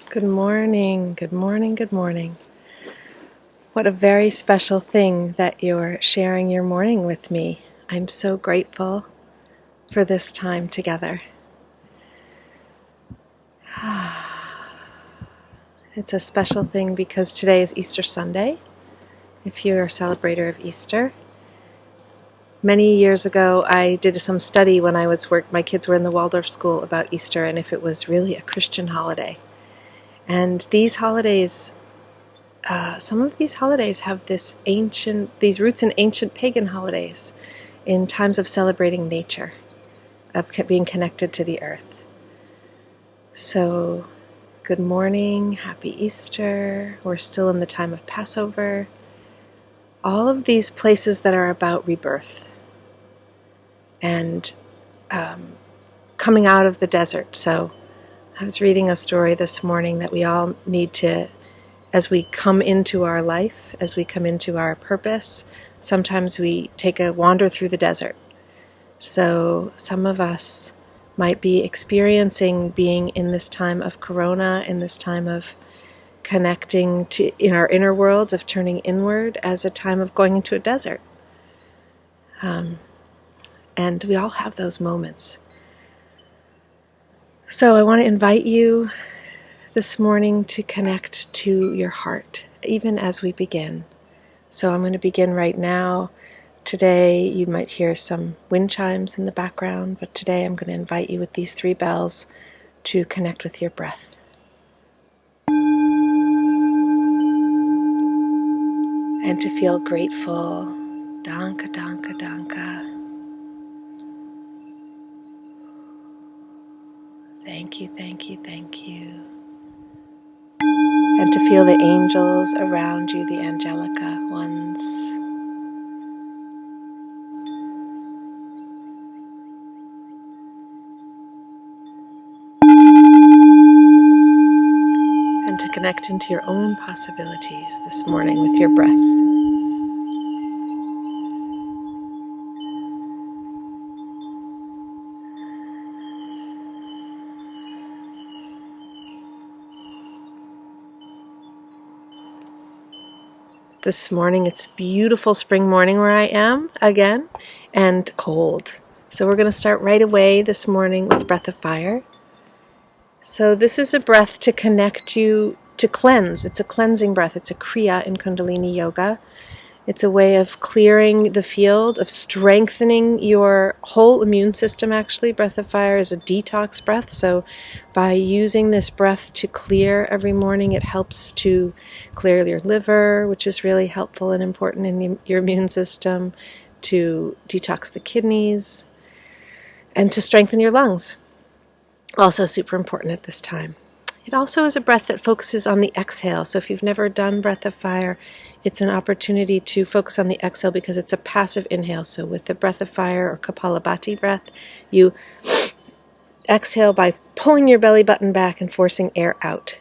Good morning, good morning, good morning. What a very special thing that you're sharing your morning with me. I'm so grateful for this time together. It's a special thing because today is Easter Sunday, if you're a celebrator of Easter. Many years ago, I did some study when my kids were in the Waldorf school about Easter and if it was really a Christian holiday. And these holidays some of these holidays have these roots in ancient pagan holidays, in times of celebrating nature, of being connected to the earth. So, good morning, happy Easter. We're still in the time of Passover. All of these places that are about rebirth and coming out of the desert. So, I was reading a story this morning that we all need to, as we come into our life, as we come into our purpose, sometimes we take a wander through the desert. So some of us might be experiencing being in this time of Corona, in this time of connecting to in our inner worlds, of turning inward, as a time of going into a desert. And we all have those moments. So I want to invite you this morning to connect to your heart, even as we begin. So I'm going to begin right now. Today you might hear some wind chimes in the background, but today I'm going to invite you with these 3 bells to connect with your breath. And to feel grateful. Danke, danke, danke. Thank you, thank you, thank you. And to feel the angels around you, the angelica ones. And to connect into your own possibilities this morning with your breath. This morning, it's beautiful spring morning where I am again, and cold. So we're going to start right away this morning with breath of fire. So this is a breath to connect you, to cleanse. It's a cleansing breath. It's a kriya in Kundalini Yoga. It's a way of clearing the field, of strengthening your whole immune system, actually. Breath of fire is a detox breath, so by using this breath to clear every morning, it helps to clear your liver, which is really helpful and important in your immune system, to detox the kidneys, and to strengthen your lungs. Also super important at this time. It also is a breath that focuses on the exhale. So if you've never done breath of fire, it's an opportunity to focus on the exhale because it's a passive inhale. So with the breath of fire or Kapalabhati breath, you exhale by pulling your belly button back and forcing air out.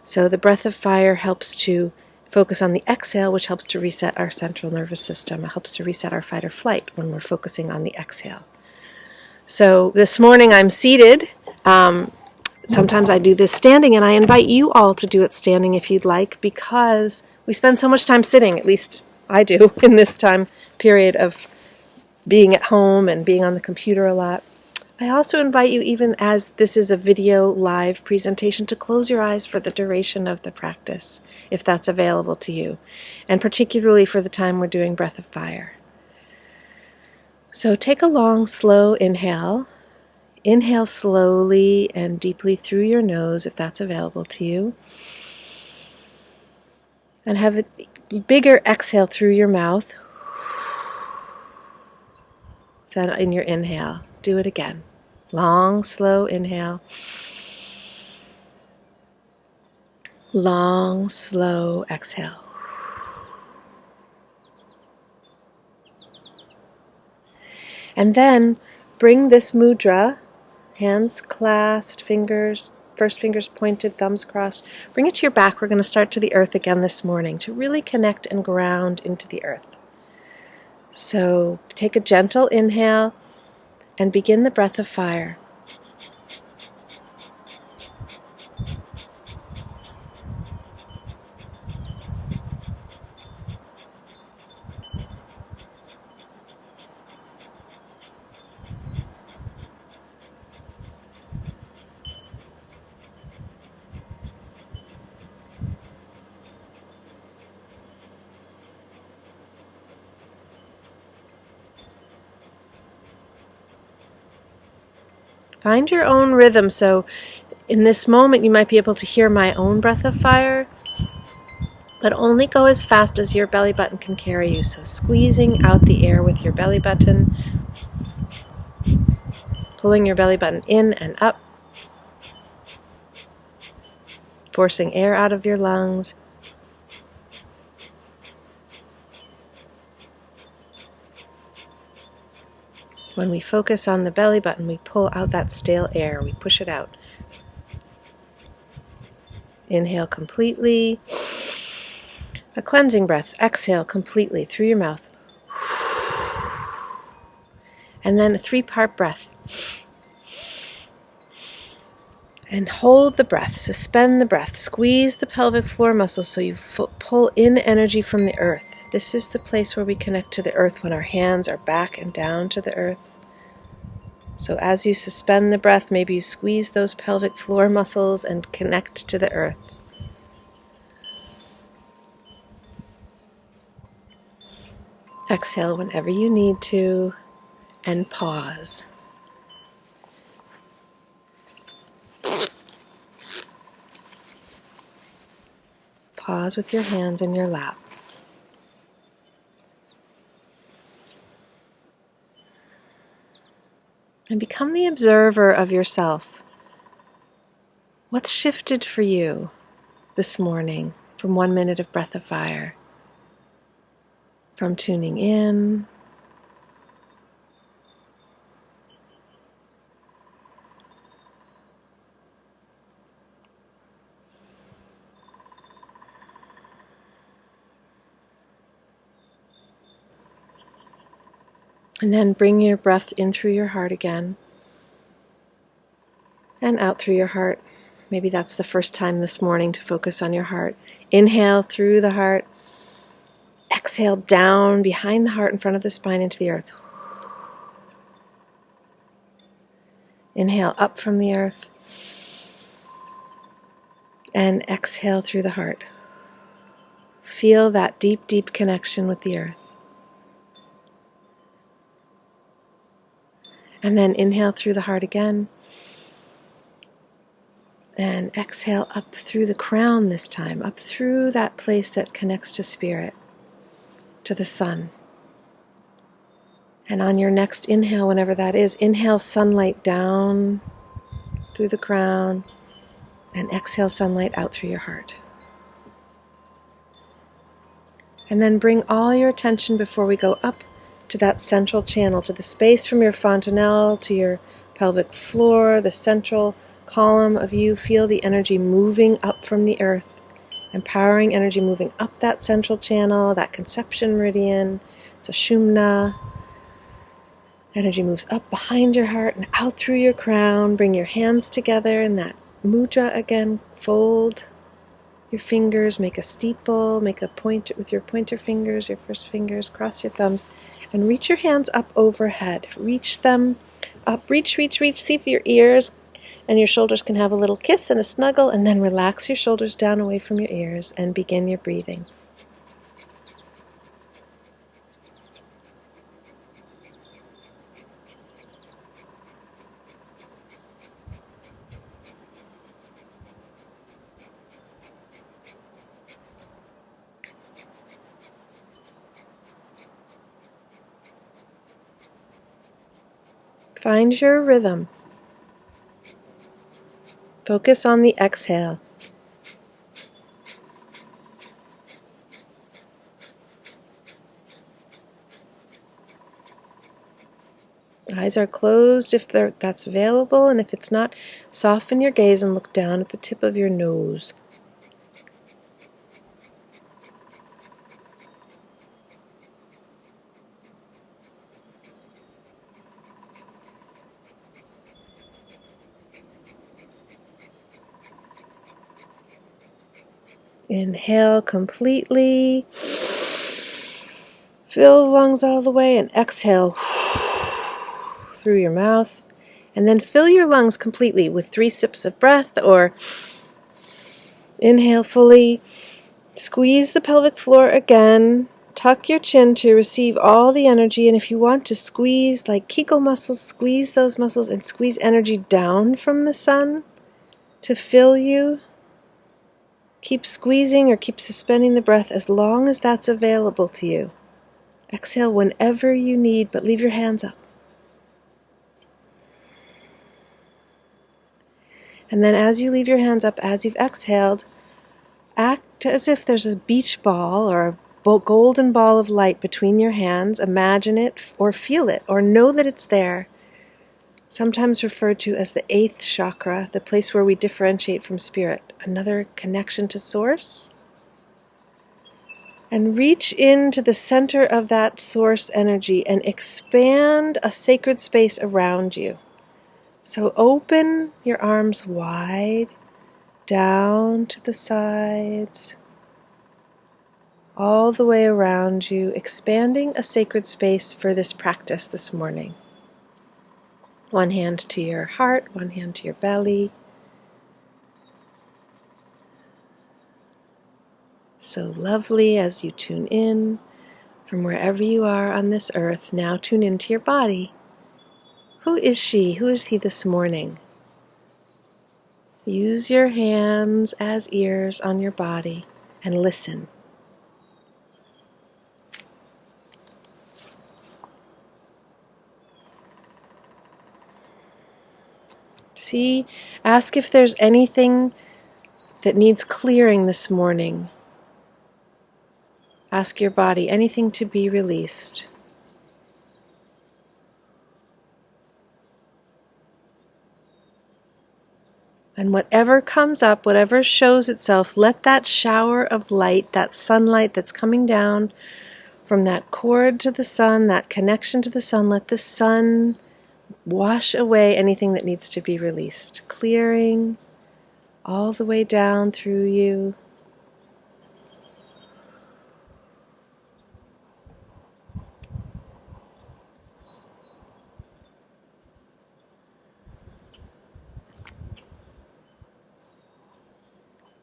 So the breath of fire helps to focus on the exhale, which helps to reset our central nervous system. It helps to reset our fight or flight when we're focusing on the exhale. So this morning I'm seated. Sometimes I do this standing, and I invite you all to do it standing if you'd like, because we spend so much time sitting, at least I do, in this time period of being at home and being on the computer a lot. I also invite you, even as this is a video live presentation, to close your eyes for the duration of the practice, if that's available to you, and particularly for the time we're doing breath of fire. So take a long, slow inhale. Inhale slowly and deeply through your nose, if that's available to you. And have a bigger exhale through your mouth than in your inhale. Do it again. Long, slow inhale. Long, slow exhale. And then bring this mudra, hands clasped, first fingers pointed, thumbs crossed. Bring it to your back. We're going to start to the earth again this morning to really connect and ground into the earth. So take a gentle inhale and begin the breath of fire. Find your own rhythm. So in this moment, you might be able to hear my own breath of fire, but only go as fast as your belly button can carry you. So squeezing out the air with your belly button, pulling your belly button in and up, forcing air out of your lungs. When we focus on the belly button, we pull out that stale air. We push it out. Inhale completely. A cleansing breath. Exhale completely through your mouth. And then a 3-part breath. And hold the breath. Suspend the breath. Squeeze the pelvic floor muscles so you pull in energy from the earth. This is the place where we connect to the earth when our hands are back and down to the earth. So as you suspend the breath, maybe you squeeze those pelvic floor muscles and connect to the earth. Exhale whenever you need to, and pause. Pause with your hands in your lap. And become the observer of yourself. What's shifted for you this morning from 1 minute of breath of fire? From tuning in, and then bring your breath in through your heart again and out through your heart. Maybe that's the first time this morning to focus on your heart. Inhale through the heart. Exhale down behind the heart in front of the spine into the earth. Inhale up from the earth. And exhale through the heart. Feel that deep, deep connection with the earth. And then inhale through the heart again. And exhale up through the crown this time, up through that place that connects to spirit, to the sun. And on your next inhale, whenever that is, inhale sunlight down through the crown, and exhale sunlight out through your heart. And then bring all your attention before we go up to that central channel, to the space from your fontanelle to your pelvic floor, the central column of you. Feel the energy moving up from the earth, empowering energy moving up that central channel, that conception meridian, Sushumna. Energy moves up behind your heart and out through your crown. Bring your hands together in that mudra again. Fold your fingers, make a steeple, make a point with your pointer fingers, your first fingers, cross your thumbs, and reach your hands up overhead. Reach them up, reach, see if your ears and your shoulders can have a little kiss and a snuggle, and then relax your shoulders down away from your ears and begin your breathing. Find your rhythm. Focus on the exhale. Eyes are closed if that's available, and if it's not, soften your gaze and look down at the tip of your nose. Inhale completely. Fill the lungs all the way and exhale through your mouth. And then fill your lungs completely with 3 sips of breath, or inhale fully. Squeeze the pelvic floor again. Tuck your chin to receive all the energy, and if you want to squeeze, like Kegel muscles, squeeze those muscles and squeeze energy down from the sun to fill you. Keep squeezing or keep suspending the breath as long as that's available to you. Exhale whenever you need, but leave your hands up. And then as you leave your hands up, as you've exhaled, act as if there's a beach ball or a golden ball of light between your hands. Imagine it or feel it or know that it's there. Sometimes referred to as the 8th chakra, the place where we differentiate from spirit, another connection to source. And reach into the center of that source energy and expand a sacred space around you. So open your arms wide, down to the sides, all the way around you, expanding a sacred space for this practice this morning. One hand to your heart, one hand to your belly. So lovely as you tune in from wherever you are on this earth. Now tune into your body. Who is she? Who is he this morning? Use your hands as ears on your body and listen. See, ask if there's anything that needs clearing this morning. Ask your body, anything to be released. And whatever comes up, whatever shows itself, let that shower of light, that sunlight that's coming down from that cord to the sun, that connection to the sun, let the sun wash away anything that needs to be released. Clearing all the way down through you.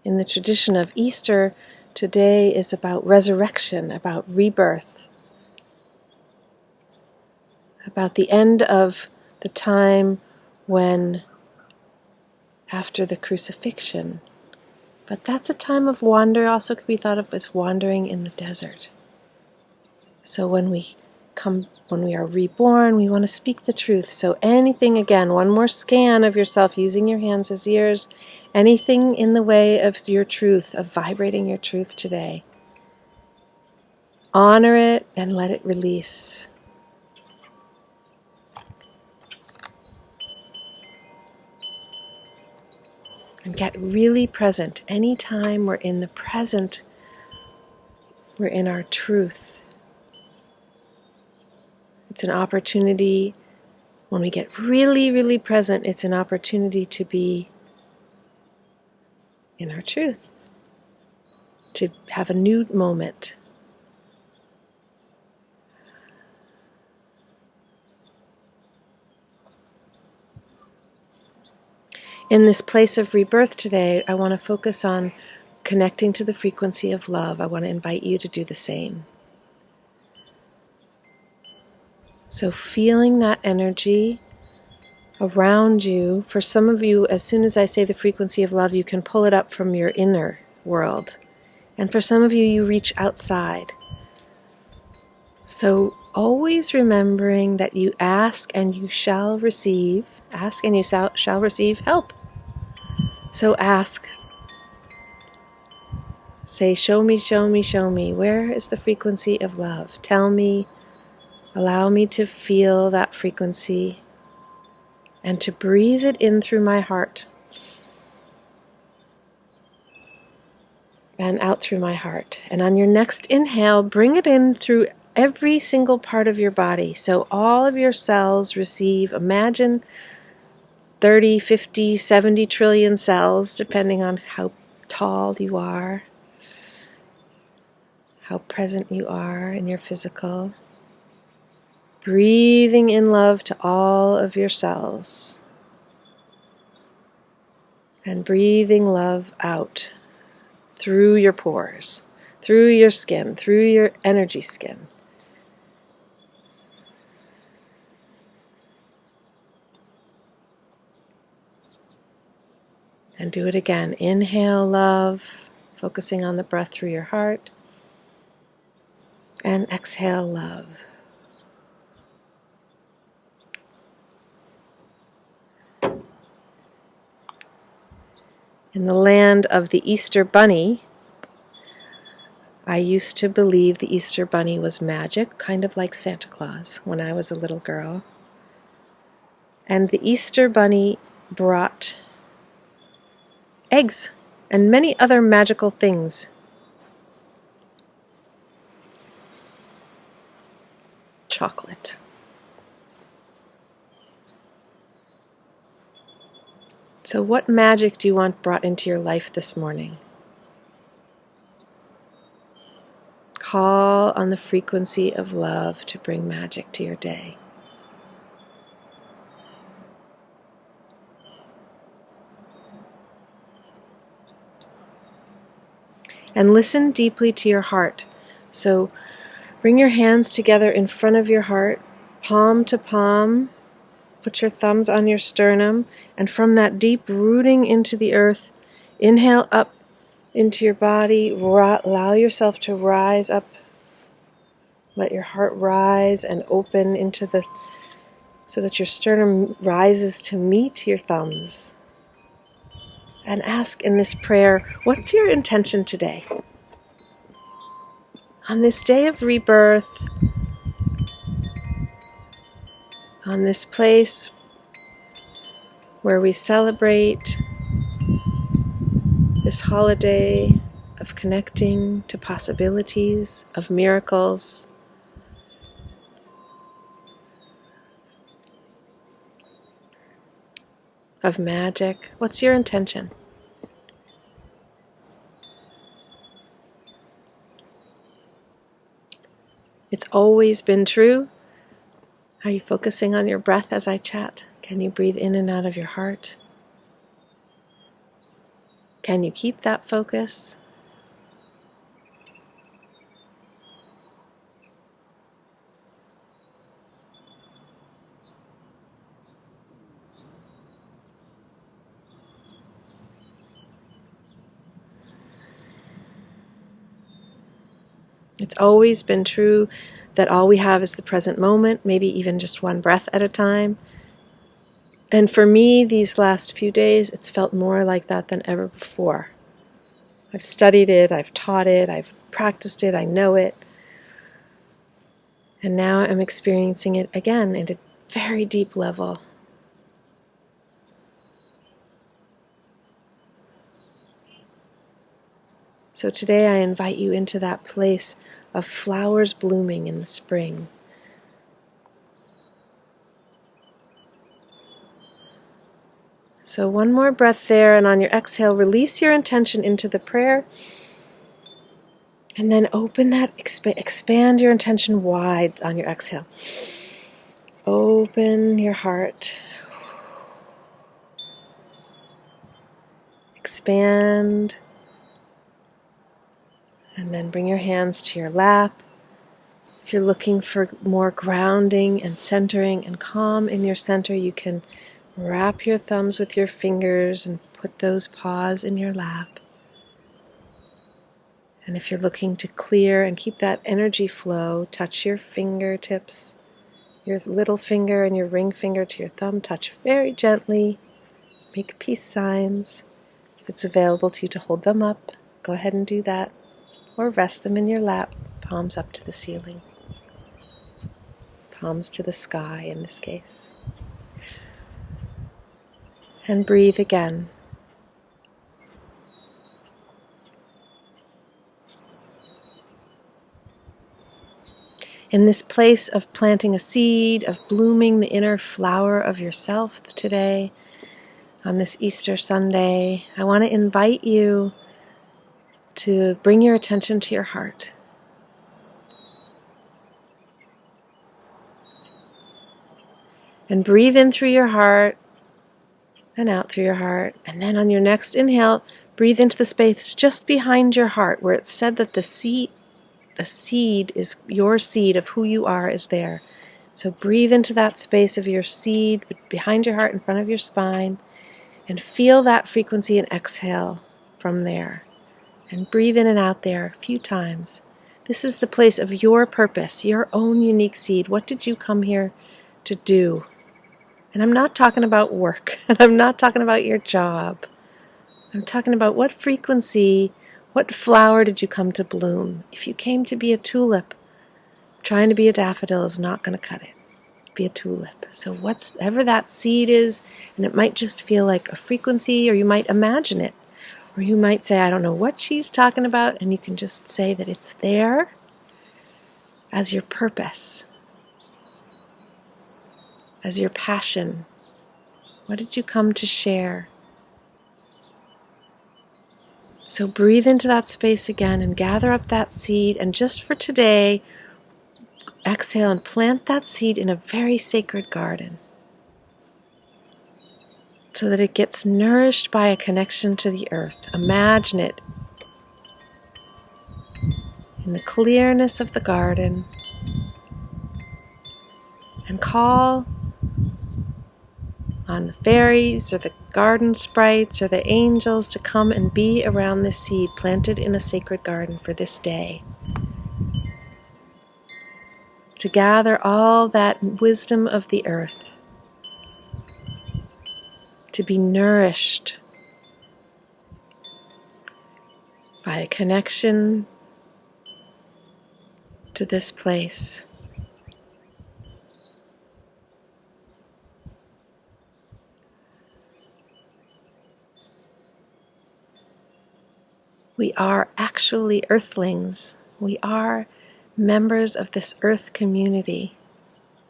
In the tradition of Easter, today is about resurrection, about rebirth, about the end of the time when, after the crucifixion, but that's a time of wander, also could be thought of as wandering in the desert. So when we are reborn, we want to speak the truth. So anything, again, one more scan of yourself using your hands as ears, anything in the way of your truth, of vibrating your truth today. Honor it and let it release. And get really present. Anytime we're in the present, we're in our truth. It's an opportunity, when we get really, really present, it's an opportunity to be in our truth, to have a new moment. In this place of rebirth today, I want to focus on connecting to the frequency of love. I want to invite you to do the same. So feeling that energy around you. For some of you, as soon as I say the frequency of love, you can pull it up from your inner world. And for some of you, you reach outside. So always remembering that you ask and you shall receive. Ask and you shall receive help. So ask. Say, show me, show me, show me. Where is the frequency of love? Tell me. Allow me to feel that frequency and to breathe it in through my heart and out through my heart. And on your next inhale, bring it in through every single part of your body. So all of your cells receive, imagine 30, 50, 70 trillion cells, depending on how tall you are, how present you are in your physical. Breathing in love to all of your cells. And breathing love out through your pores. through your skin, through your energy skin. And do it again. Inhale love, focusing on the breath through your heart. And exhale love. In the land of the Easter Bunny, I used to believe the Easter Bunny was magic, kind of like Santa Claus when I was a little girl. And the Easter Bunny brought eggs and many other magical things. Chocolate. So what magic do you want brought into your life this morning? Call on the frequency of love to bring magic to your day. And listen deeply to your heart. So bring your hands together in front of your heart, palm to palm. Put your thumbs on your sternum, and from that deep rooting into the earth, inhale up into your body. Allow yourself to rise up. Let your heart rise and open so that your sternum rises to meet your thumbs. And ask in this prayer, what's your intention today? On this day of rebirth, on this place where we celebrate this holiday of connecting to possibilities, of miracles, of magic, what's your intention? It's always been true. Are you focusing on your breath as I chat? Can you breathe in and out of your heart? Can you keep that focus? It's always been true that all we have is the present moment, maybe even just one breath at a time. And for me, these last few days, it's felt more like that than ever before. I've studied it, I've taught it, I've practiced it, I know it. And now I'm experiencing it again at a very deep level. So today I invite you into that place of flowers blooming in the spring. So one more breath there, and on your exhale, release your intention into the prayer. And then open that, expand your intention wide on your exhale. Open your heart. Expand. And then bring your hands to your lap. If you're looking for more grounding and centering and calm in your center, you can wrap your thumbs with your fingers and put those paws in your lap. And if you're looking to clear and keep that energy flow, touch your fingertips, your little finger and your ring finger to your thumb. Touch very gently. Make peace signs. If it's available to you to hold them up, go ahead and do that. Or rest them in your lap, palms up to the ceiling. Palms to the sky in this case. And breathe again. In this place of planting a seed, of blooming the inner flower of yourself today, on this Easter Sunday, I want to invite you to bring your attention to your heart. And breathe in through your heart and out through your heart. And then on your next inhale, Breathe into the space just behind your heart where it's said that the seed is your seed of who you are is there. So breathe into that space of your seed behind your heart in front of your spine and feel that frequency and exhale from there. And breathe in and out there a few times. This is the place of your purpose, your own unique seed. What did you come here to do? And I'm not talking about work, and I'm not talking about your job. I'm talking about what frequency, what flower did you come to bloom? If you came to be a tulip, trying to be a daffodil is not going to cut it. Be a tulip. So whatever that seed is, and it might just feel like a frequency, or you might imagine it. Or you might say, I don't know what she's talking about, and you can just say that it's there as your purpose, as your passion. What did you come to share? So breathe into that space again and gather up that seed, and just for today, exhale and plant that seed in a very sacred garden so that it gets nourished by a connection to the earth. Imagine it in the clearness of the garden and call on the fairies or the garden sprites or the angels to come and be around this seed planted in a sacred garden for this day. To gather all that wisdom of the earth, to be nourished by a connection to this place. We are actually earthlings. We are members of this earth community,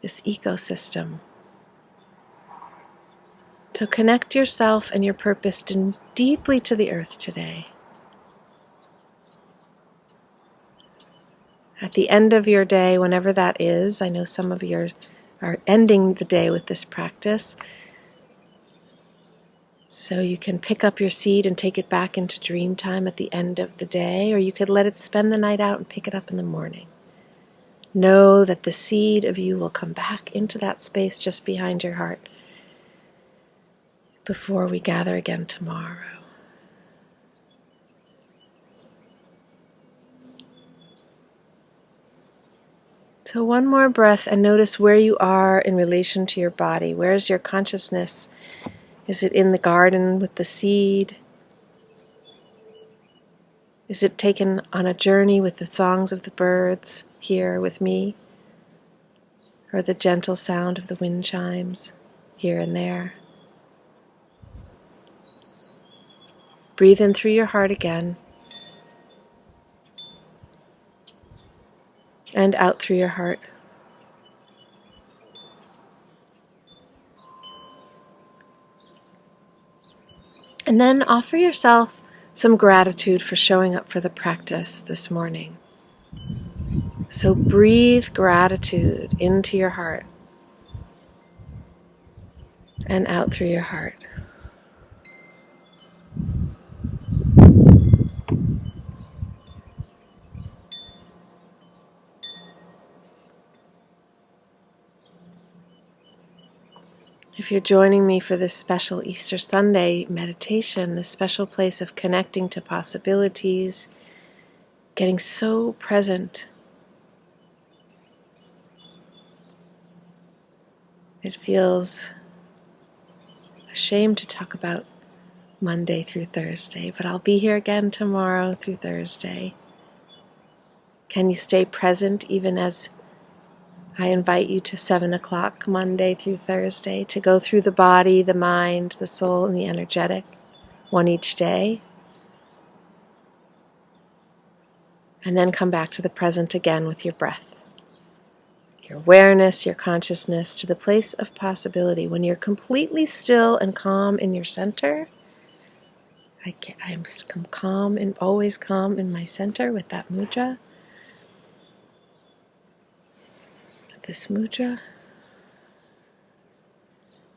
this ecosystem. So connect yourself and your purpose deeply to the earth today. At the end of your day, whenever that is, I know some of you are ending the day with this practice, so you can pick up your seed and take it back into dream time at the end of the day, or you could let it spend the night out and pick it up in the morning. Know that the seed of you will come back into that space just behind your heart before we gather again tomorrow. So one more breath and notice where you are in relation to your body. Where's your consciousness? Is it in the garden with the seed? Is it taken on a journey with the songs of the birds here with me? Or the gentle sound of the wind chimes here and there? Breathe in through your heart again and out through your heart. And then offer yourself some gratitude for showing up for the practice this morning. So breathe gratitude into your heart and out through your heart. If you're joining me for this special Easter Sunday meditation, this special place of connecting to possibilities, getting so present, it feels a shame to talk about Monday through Thursday, but I'll be here again tomorrow through Thursday. Can you stay present even as I invite you to 7 o'clock Monday through Thursday to go through the body, the mind, the soul, and the energetic, one each day. And then come back to the present again with your breath, your awareness, your consciousness, to the place of possibility. When you're completely still and calm in your center, I'm calm and always calm in my center with that mudra. With this mudra,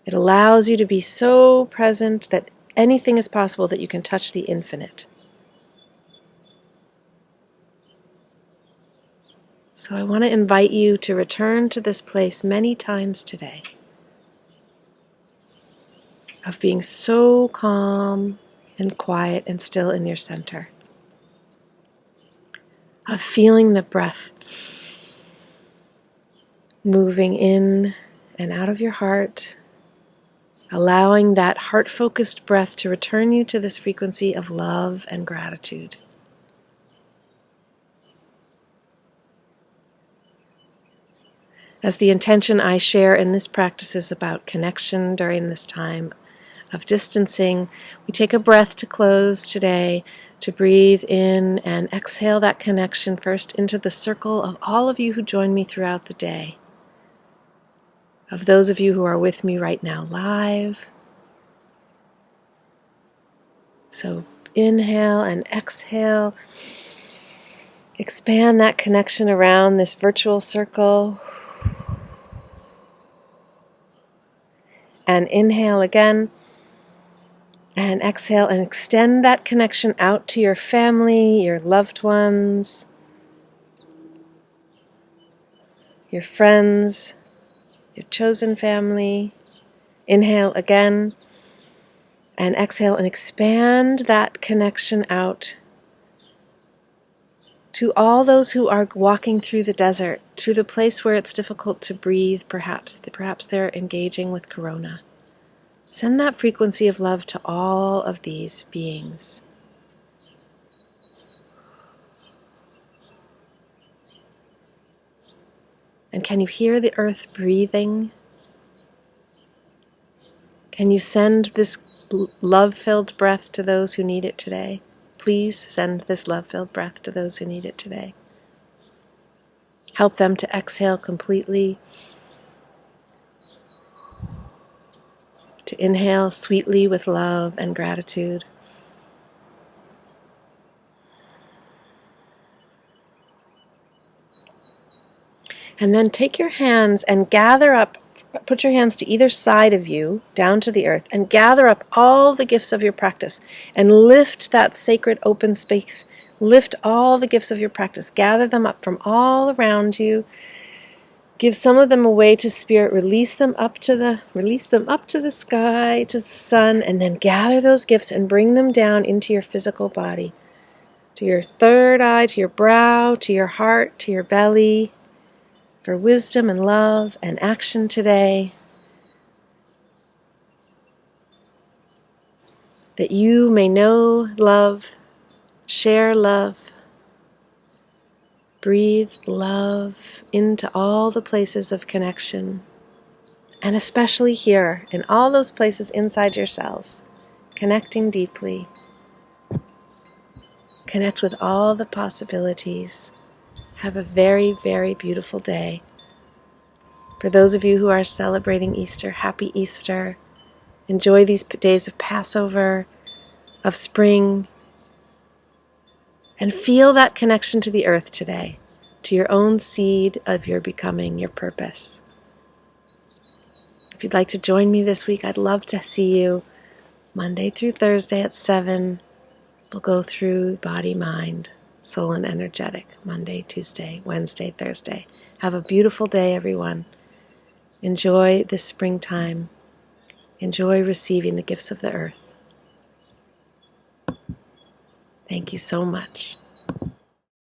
it allows you to be so present that anything is possible that you can touch the infinite. So I want to invite you to return to this place many times today, of being so calm and quiet and still in your center, of feeling the breath moving in and out of your heart, allowing that heart-focused breath to return you to this frequency of love and gratitude. As the intention I share in this practice is about connection during this time of distancing, we take a breath to close today, to breathe in and exhale that connection first into the circle of all of you who join me throughout the day, of those of you who are with me right now live. So inhale and exhale. Expand that connection around this virtual circle. And inhale again. And exhale and extend that connection out to your family, your loved ones, your friends, your chosen family. Inhale again. And exhale and expand that connection out to all those who are walking through the desert, to the place where it's difficult to breathe, perhaps they're engaging with corona. Send that frequency of love to all of these beings. And can you hear the earth breathing? Can you send this love-filled breath to those who need it today? Please send this love-filled breath to those who need it today. Help them to exhale completely, to inhale sweetly with love and gratitude. And then take your hands and gather up, put your hands to either side of you, down to the earth, and gather up all the gifts of your practice and lift that sacred open space. Lift all the gifts of your practice. Gather them up from all around you. Give some of them away to spirit. Release them up to the sky, to the sun, and then gather those gifts and bring them down into your physical body, to your third eye, to your brow, to your heart, to your belly, for wisdom and love and action today. That you may know love, share love, breathe love into all the places of connection, and especially here, in all those places inside your cells, connecting deeply. Connect with all the possibilities. Have a very, very beautiful day. For those of you who are celebrating Easter, happy Easter. Enjoy these days of Passover, of spring, and feel that connection to the earth today, to your own seed of your becoming, your purpose. If you'd like to join me this week, I'd love to see you Monday through Thursday at 7. We'll go through body, mind, soul, and energetic, Monday, Tuesday, Wednesday, Thursday. Have a beautiful day, everyone. Enjoy this springtime. Enjoy receiving the gifts of the earth. Thank you so much.